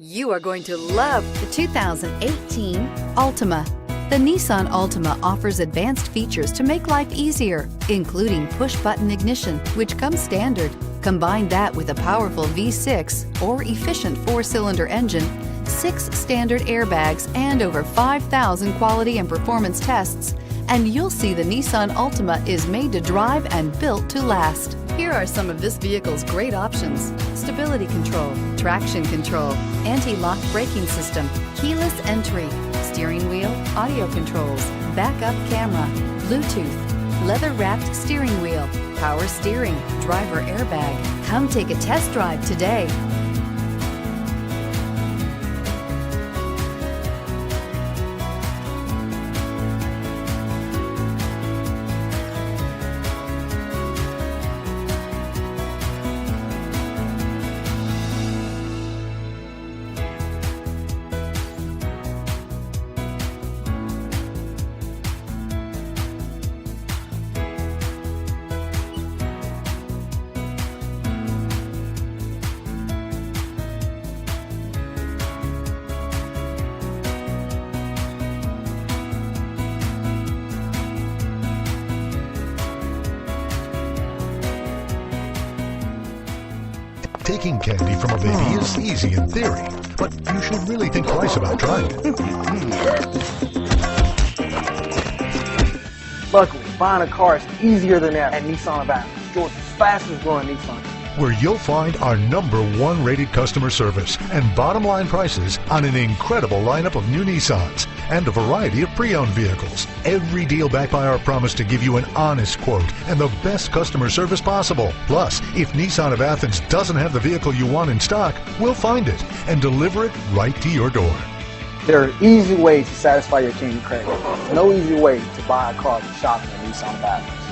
You are going to love the 2018 Altima. The Nissan Altima offers advanced features to make life easier, including push-button ignition, which comes standard. Combine that with a powerful V6 or efficient 4-cylinder engine, 6 standard airbags, and over 5,000 quality and performance tests, and you'll see the Nissan Altima is made to drive and built to last. Here are some of this vehicle's great options: stability control, traction control, anti-lock braking system, keyless entry, steering wheel audio controls, backup camera, Bluetooth, leather-wrapped steering wheel, power steering, driver airbag. Come take a test drive today. Taking candy from a baby is easy in theory, but you should really think twice about trying it. Luckily, buying a car is easier than ever at Nissan of Athens, Georgia's fastest growing Nissan, where you'll find our #1 rated customer service and bottom line prices on an incredible lineup of new Nissans and a variety of pre-owned vehicles. Every deal backed by our promise to give you an honest quote and the best customer service possible. Plus, if Nissan of Athens doesn't have the vehicle you want in stock, we'll find it and deliver it right to your door. There are easy ways to satisfy your candy craving. No easy way to buy a car than shopping at Nissan of Athens.